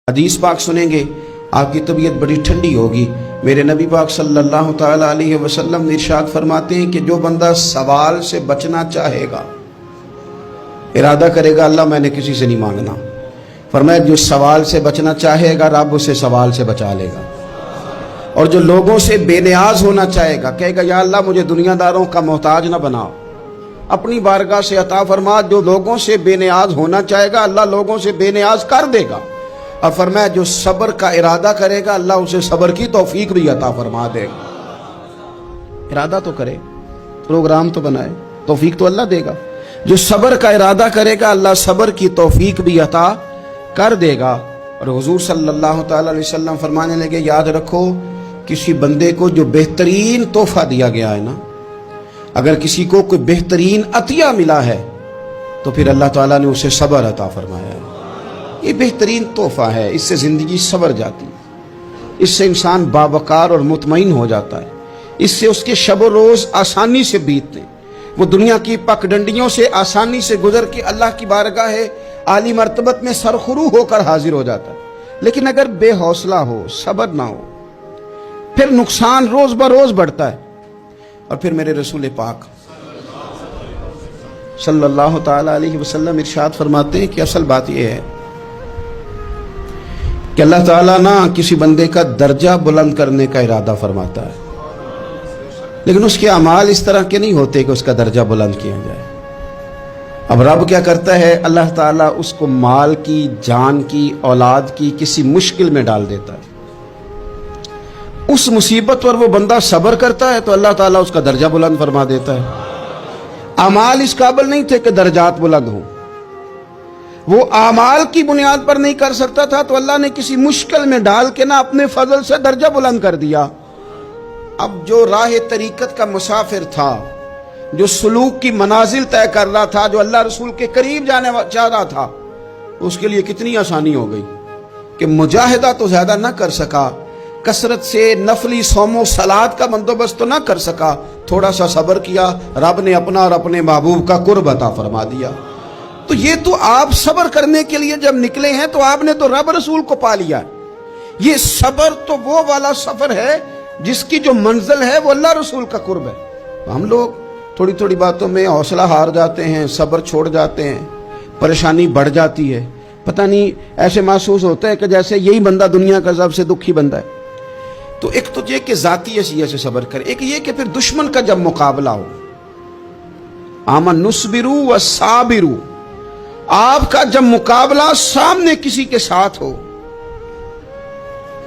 حدیث پاک سنیں گے آپ کی طبیعت بڑی ٹھنڈی ہوگی۔ میرے نبی پاک صلی اللہ تعالیٰ علیہ وسلم نے ارشاد فرماتے ہیں کہ جو بندہ سوال سے بچنا چاہے گا، ارادہ کرے گا اللہ میں نے کسی سے نہیں مانگنا، فرمایا جو سوال سے بچنا چاہے گا رب اسے سوال سے بچا لے گا۔ اور جو لوگوں سے بے نیاز ہونا چاہے گا، کہے گا یا اللہ مجھے دنیا داروں کا محتاج نہ بناؤ، اپنی بارگاہ سے عطا فرما۔ جو لوگوں سے بے نیاز ہونا چاہے گا اللہ لوگوں سے بے نیاز کر دے گا۔ اور فرمایا جو صبر کا ارادہ کرے گا اللہ اسے صبر کی توفیق بھی عطا فرما دے گا۔ ارادہ تو کرے، پروگرام تو بنائے، توفیق تو اللہ دے گا۔ جو صبر کا ارادہ کرے گا اللہ صبر کی توفیق بھی عطا کر دے گا۔ اور حضور صلی اللہ تعالی علیہ وسلم فرمانے لگے یاد رکھو کسی بندے کو جو بہترین تحفہ دیا گیا ہے نا، اگر کسی کو کوئی بہترین عطیہ ملا ہے تو پھر اللہ تعالیٰ نے اسے صبر عطا فرمایا ہے۔ یہ بہترین تحفہ ہے، اس سے زندگی سنور جاتی ہے، اس سے انسان باوقار اور مطمئن ہو جاتا ہے، اس سے اس کے شب و روز آسانی سے بیتتے ہیں، وہ دنیا کی پک ڈنڈیوں سے آسانی سے گزر کے اللہ کی بارگاہ عالی مرتبت میں سرخرو ہو کر حاضر ہو جاتا ہے۔ لیکن اگر بے حوصلہ ہو، صبر نہ ہو، پھر نقصان روز بروز بڑھتا ہے۔ اور پھر میرے رسول پاک صلی اللہ تعالی علیہ وسلم ارشاد فرماتے ہیں کہ اصل بات یہ ہے کہ اللہ تعالیٰ نہ کسی بندے کا درجہ بلند کرنے کا ارادہ فرماتا ہے، لیکن اس کے اعمال اس طرح کے نہیں ہوتے کہ اس کا درجہ بلند کیا جائے۔ اب رب کیا کرتا ہے، اللہ تعالیٰ اس کو مال کی، جان کی، اولاد کی کسی مشکل میں ڈال دیتا ہے، اس مصیبت پر وہ بندہ صبر کرتا ہے تو اللہ تعالیٰ اس کا درجہ بلند فرما دیتا ہے۔ اعمال اس قابل نہیں تھے کہ درجات بلند ہوں، وہ اعمال کی بنیاد پر نہیں کر سکتا تھا تو اللہ نے کسی مشکل میں ڈال کے نہ اپنے فضل سے درجہ بلند کر دیا۔ اب جو راہ طریقت کا مسافر تھا، جو سلوک کی منازل طے کر رہا تھا، جو اللہ رسول کے قریب جانے چاہ رہا تھا، اس کے لیے کتنی آسانی ہو گئی کہ مجاہدہ تو زیادہ نہ کر سکا، کثرت سے نفلی صوم و صلات کا بندوبست تو نہ کر سکا، تھوڑا سا صبر کیا، رب نے اپنا اور اپنے محبوب کا قرب عطا فرما دیا۔ تو یہ تو آپ صبر کرنے کے لیے جب نکلے ہیں تو آپ نے تو رب رسول کو پا لیا۔ یہ صبر تو وہ والا سفر ہے جس کی جو منزل ہے وہ اللہ رسول کا قرب ہے۔ ہم لوگ تھوڑی تھوڑی باتوں میں حوصلہ ہار جاتے ہیں، صبر چھوڑ جاتے ہیں، پریشانی بڑھ جاتی ہے، پتہ نہیں ایسے محسوس ہوتا ہے کہ جیسے یہی بندہ دنیا کا سب سے دکھی بندہ ہے۔ تو ایک تو یہ کہ ذاتی حیثیت سے صبر کرے، ایک یہ کہ پھر دشمن کا جب مقابلہ ہو، آمن نصبرو و صابرو، آپ کا جب مقابلہ سامنے کسی کے ساتھ ہو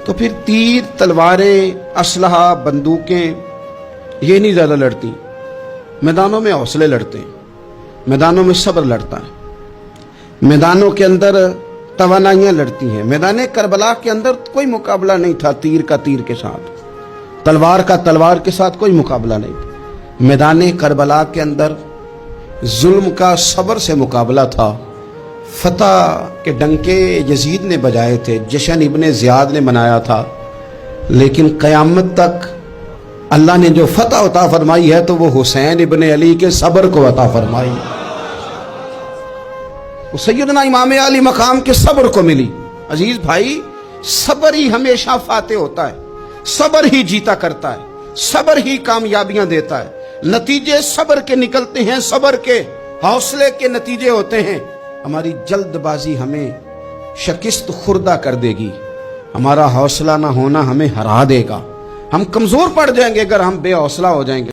تو پھر تیر، تلواریں، اسلحہ، بندوقیں یہ نہیں زیادہ لڑتی، میدانوں میں حوصلے لڑتے ہیں، میدانوں میں صبر لڑتا ہے، میدانوں کے اندر توانائیاں لڑتی ہیں۔ میدان کربلا کے اندر کوئی مقابلہ نہیں تھا تیر کا تیر کے ساتھ، تلوار کا تلوار کے ساتھ کوئی مقابلہ نہیں تھا۔ میدان کربلا کے اندر ظلم کا صبر سے مقابلہ تھا۔ فتح کے ڈنکے یزید نے بجائے تھے، جشن ابن زیاد نے منایا تھا، لیکن قیامت تک اللہ نے جو فتح عطا فرمائی ہے تو وہ حسین ابن علی کے صبر کو عطا فرمائی، وہ سیدنا امام علی مقام کے صبر کو ملی۔ عزیز بھائی، صبر ہی ہمیشہ فاتح ہوتا ہے، صبر ہی جیتا کرتا ہے، صبر ہی کامیابیاں دیتا ہے، نتیجے صبر کے نکلتے ہیں، صبر کے، حوصلے کے نتیجے ہوتے ہیں۔ ہماری جلد بازی ہمیں شکست خوردہ کر دے گی، ہمارا حوصلہ نہ ہونا ہمیں ہرا دے گا، ہم کمزور پڑ جائیں گے اگر ہم بے حوصلہ ہو جائیں گے۔